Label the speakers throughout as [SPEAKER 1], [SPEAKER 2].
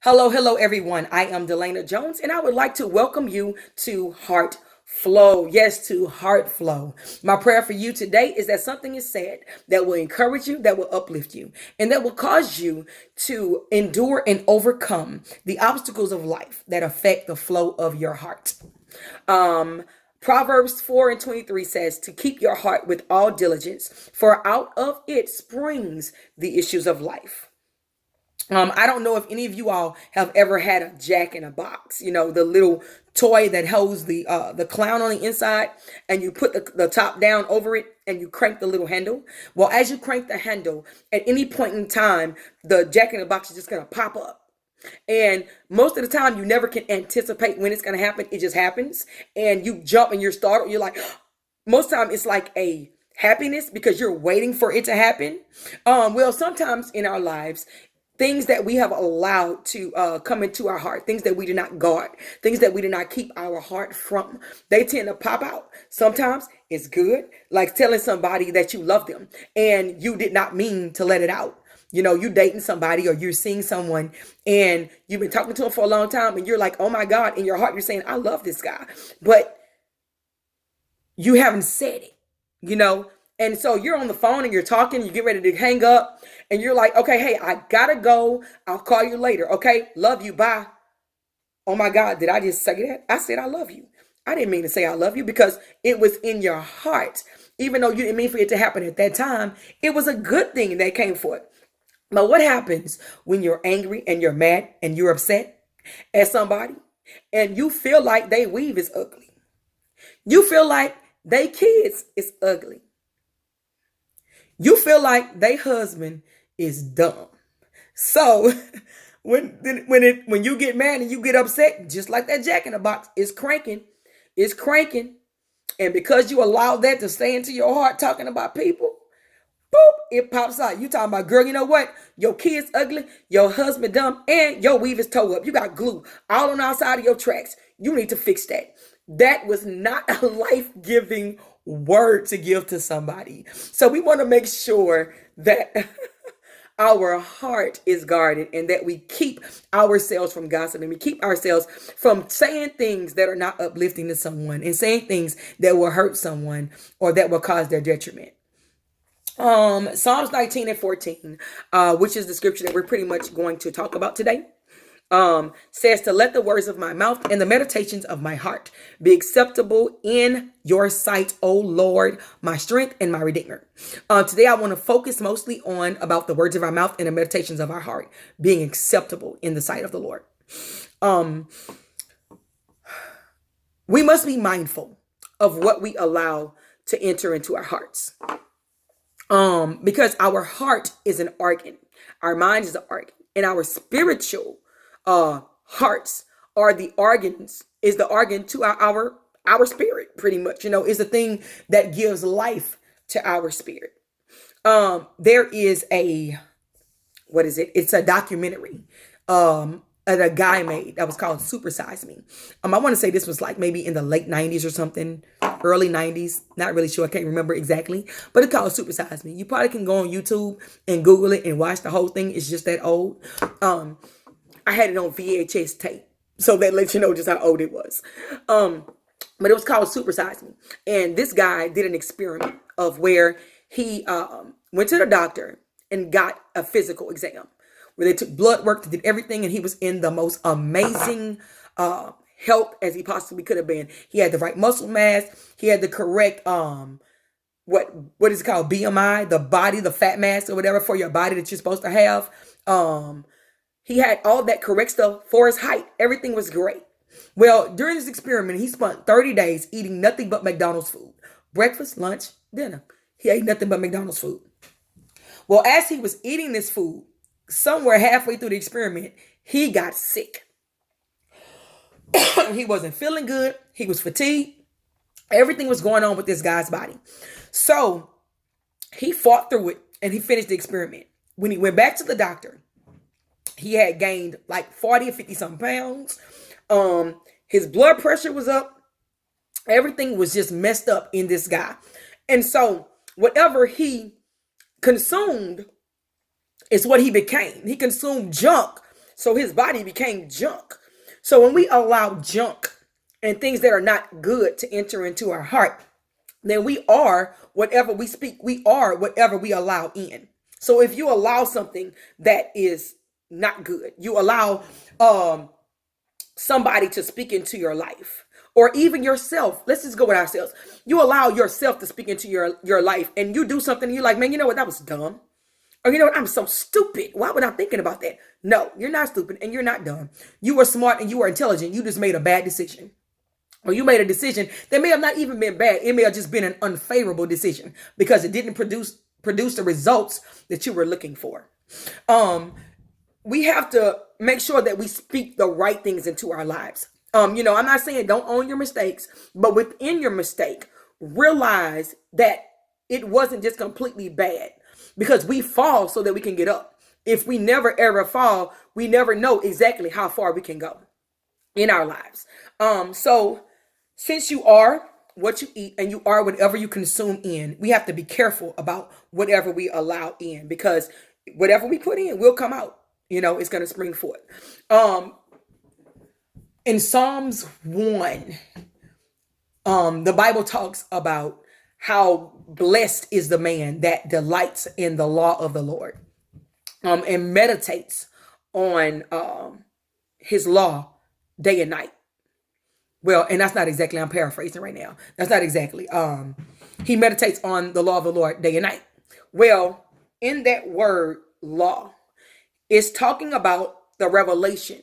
[SPEAKER 1] Hello, everyone. I am Delana Jones, and I would like to welcome you to HeartFlow. Yes, to HeartFlow. My prayer for you today is that something is said that will encourage you, that will uplift you, and that will cause you to endure and overcome the obstacles of life that affect the flow of your heart. Um, Proverbs 4 and 23 says to keep your heart with all diligence, for out of it springs the issues of life. I don't know if any of you all have ever had a jack in a box, the little toy that holds the clown on the inside, and you put the top down over it and you crank the little handle. Well, as you crank the handle, at any point in time, the jack in the box is just gonna pop up. And most of the time, you never can anticipate when it's gonna happen. It just happens, and you jump and you're startled. You're like, most time it's like a happiness because you're waiting for it to happen. Well, sometimes in our lives, things that we have allowed to come into our heart, things that we do not guard, things that we do not keep our heart from, they tend to pop out. Sometimes it's good, like telling somebody that you love them and you did not mean to let it out. You dating somebody or you're seeing someone and you've been talking to them for a long time and you're like, oh my God, in your heart, you're saying, I love this guy. But you haven't said it, you know? And so you're on the phone and you're talking, you get ready to hang up, and you're like, okay, hey, I gotta go. I'll call you later. Okay, love you. Bye. Oh my God, did I just say that? I said I love you. I didn't mean to say I love you because it was in your heart. Even though you didn't mean for it to happen at that time, it was a good thing that came forth. But what happens when you're angry and you're mad and you're upset at somebody and you feel like they weave is ugly? You feel like they kids is ugly. You feel like they husband is dumb. So when you get mad and you get upset, just like that jack in the box, it's cranking, and because you allow that to stay into your heart, talking about people, boop, it pops out. You talking about, girl, you know what? Your kid's ugly, your husband dumb, and your weave is toe up. You got glue all on the outside of your tracks. You need to fix that. That was not a life-giving word to give to somebody. So we want to make sure that our heart is guarded and that we keep ourselves from gossiping. We keep ourselves from saying things that are not uplifting to someone and saying things that will hurt someone or that will cause their detriment. Psalms 19 and 14, which is the scripture that we're pretty much going to talk about today, says to let the words of my mouth and the meditations of my heart be acceptable in your sight, O Lord, my strength and my redeemer. Today I want to focus mostly on about the words of our mouth and the meditations of our heart being acceptable in the sight of the Lord. We must be mindful of what we allow to enter into our hearts. Because our heart is an organ, our mind is an organ, and our spiritual hearts are the organs, is the organ to our spirit, pretty much, is the thing that gives life to our spirit. There is what is it? It's a documentary that a guy made that was called Super Size Me. I want to say this was like maybe in the late 90s or something, early 90s. Not really sure. I can't remember exactly, but it's called Super Size Me. You probably can go on YouTube and Google it and watch the whole thing. It's just that old. I had it on VHS tape, so that lets you know just how old it was. But it was called Super Size Me. And this guy did an experiment of where he went to the doctor and got a physical exam where they took blood work, they did everything, and he was in the most amazing health as he possibly could have been. He had the right muscle mass. He had the correct what is it called, BMI, the fat mass or whatever for your body that you're supposed to have. He had all that correct stuff for his height. Everything was great. Well, during this experiment, he spent 30 days eating nothing but McDonald's food. Breakfast, lunch, dinner. He ate nothing but McDonald's food. Well, as he was eating this food, somewhere halfway through the experiment, he got sick. He wasn't feeling good. He was fatigued. Everything was going on with this guy's body. So he fought through it and he finished the experiment. When he went back to the doctor, he had gained like 40 or 50 something pounds. His blood pressure was up. Everything was just messed up in this guy. And so whatever he consumed is what he became. He consumed junk So his body became junk. So when we allow junk and things that are not good to enter into our heart, then we are whatever we speak. We are whatever we allow in. So if you allow something that is not good, you allow somebody to speak into your life, or even yourself. Let's just go with ourselves. You allow yourself to speak into your life, and you do something and you're like, man, you know what, that was dumb. Or you know what, I'm so stupid. Why was I thinking about that? No, you're not stupid and you're not dumb. You were smart and you were intelligent. You just made a bad decision. Or you made a decision that may have not even been bad. It may have just been an unfavorable decision because it didn't produce the results that you were looking for. We have to make sure that we speak the right things into our lives. I'm not saying don't own your mistakes, but within your mistake, realize that it wasn't just completely bad, because we fall so that we can get up. If we never ever fall, we never know exactly how far we can go in our lives. So since you are what you eat and you are whatever you consume in, we have to be careful about whatever we allow in, because whatever we put in will come out. It's going to spring forth. In Psalms 1, the Bible talks about how blessed is the man that delights in the law of the Lord, and meditates on his law day and night. Well, and that's not exactly, I'm paraphrasing right now. That's not exactly. He meditates on the law of the Lord day and night. Well, in that word law, it's talking about the revelation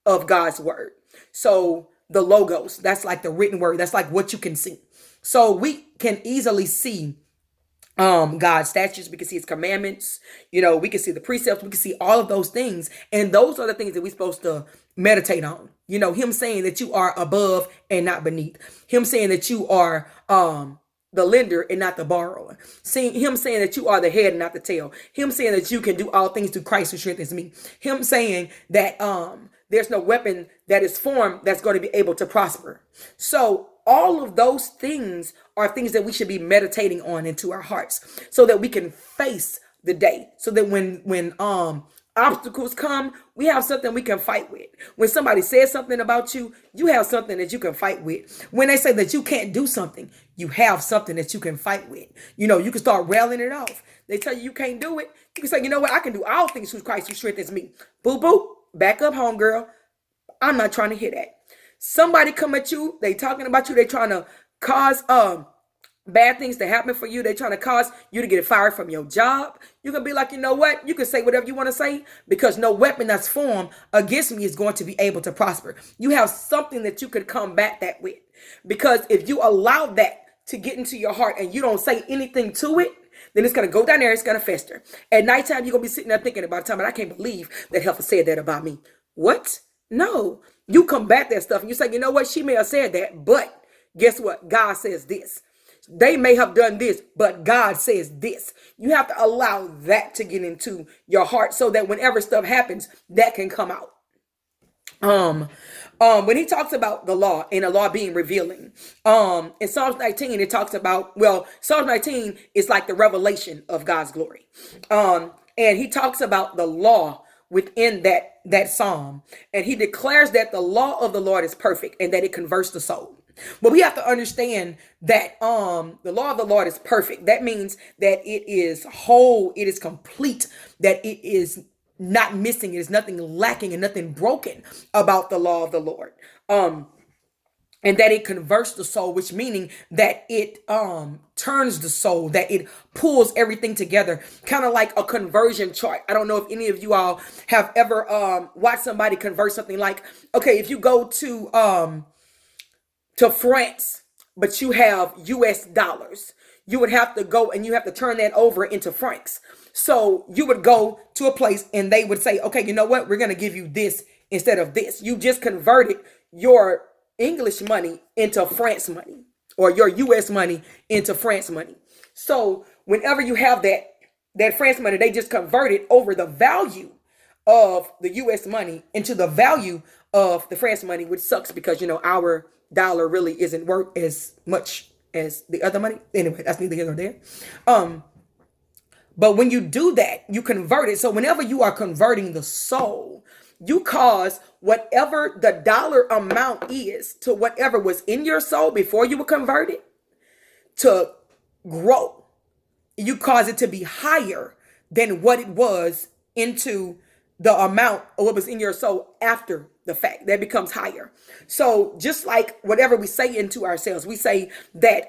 [SPEAKER 1] of God's word. So the logos, that's like the written word. That's like what you can see. So we can easily see God's statutes. We can see his commandments. We can see the precepts. We can see all of those things. And those are the things that we're supposed to meditate on. Him saying that you are above and not beneath. Him saying that you are the lender and not the borrower. Him saying that you are the head and not the tail. Him saying that you can do all things through Christ who strengthens me. Him saying that there's no weapon that is formed that's going to be able to prosper. So all of those things are things that we should be meditating on into our hearts, so that we can face the day, so that when obstacles come, we have something we can fight with. When somebody says something about you, you have something that you can fight with. When they say that you can't do something, you have something that you can fight with. You can start railing it off. They tell you can't do it. You can say, you know what, I can do all things through Christ who strengthens me. Boo boo, back up, homegirl. I'm not trying to hear that. Somebody come at you, they talking about you, they trying to cause bad things to happen for you. They're trying to cause you to get fired from your job. You can be like, you know what? You can say whatever you want to say, because no weapon that's formed against me is going to be able to prosper. You have something that you could combat that with. Because if you allow that to get into your heart and you don't say anything to it, then it's going to go down there. It's going to fester. At nighttime, you're going to be sitting there thinking about time, and I can't believe that Heifer said that about me. What? No. You combat that stuff and you say, you know what? She may have said that, but guess what? God says this. They may have done this, but God says this. You have to allow that to get into your heart, so that whenever stuff happens, that can come out. When he talks about the law and the law being revealing, in Psalms 19, it talks about, Psalms 19 is like the revelation of God's glory. And he talks about the law within that psalm, and he declares that the law of the Lord is perfect and that it converts the soul. But we have to understand that the law of the Lord is perfect. That means that it is whole, it is complete, that it is not missing, it is nothing lacking and nothing broken about the law of the Lord. And that it converts the soul, which meaning that it turns the soul, that it pulls everything together, kind of like a conversion chart. I don't know if any of you all have ever watched somebody convert something. Like, okay, if you go to France, but you have US dollars, you would have to go and you have to turn that over into francs. So you would go to a place and they would say, okay, you know what? We're going to give you this instead of this. You just converted your English money into France money, or your US money into France money. So whenever you have that France money, they just convert it over the value of the US money into the value of the France money, which sucks because, our dollar really isn't worth as much as the other money. Anyway, that's neither here nor there. But when you do that, you convert it. So whenever you are converting the soul, You cause whatever the dollar amount is to whatever was in your soul before you were converted to grow. You cause it to be higher than what it was into the amount of what was in your soul after the fact. That becomes higher. So just like whatever we say into ourselves, we say that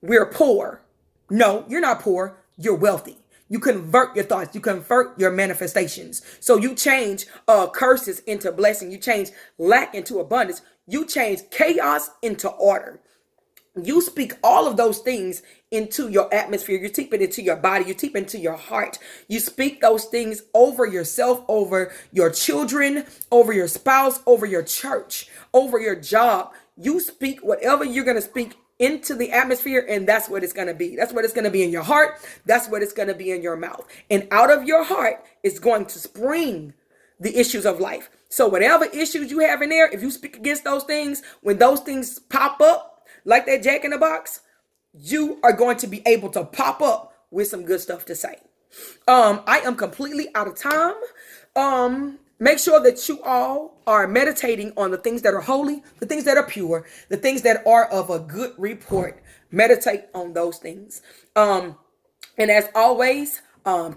[SPEAKER 1] we're poor. No, you're not poor. You're wealthy. You convert your thoughts. You convert your manifestations. So you change curses into blessing. You change lack into abundance. You change chaos into order. You speak all of those things into your atmosphere. You speak it into your body. You speak into your heart. You speak those things over yourself, over your children, over your spouse, over your church, over your job. You speak whatever you're going to speak into the atmosphere, and that's what it's going to be. That's what it's going to be in your heart. That's what it's going to be in your mouth. And out of your heart is going to spring the issues of life. So whatever issues you have in there, if you speak against those things, when those things pop up, like that Jack in the Box, you are going to be able to pop up with some good stuff to say. I am completely out of time. Make sure that you all are meditating on the things that are holy, the things that are pure, the things that are of a good report. Meditate on those things. And as always,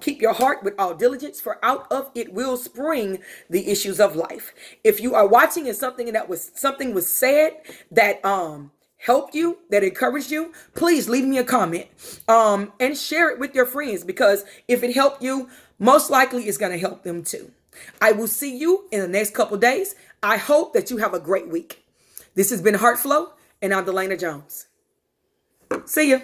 [SPEAKER 1] keep your heart with all diligence, for out of it will spring the issues of life. If you are watching and something was said that helped you, that encouraged you, please leave me a comment and share it with your friends, because if it helped you, most likely it's going to help them too. I will see you in the next couple days. I hope that you have a great week. This has been HeartFlow, and I'm Delana Jones. See ya.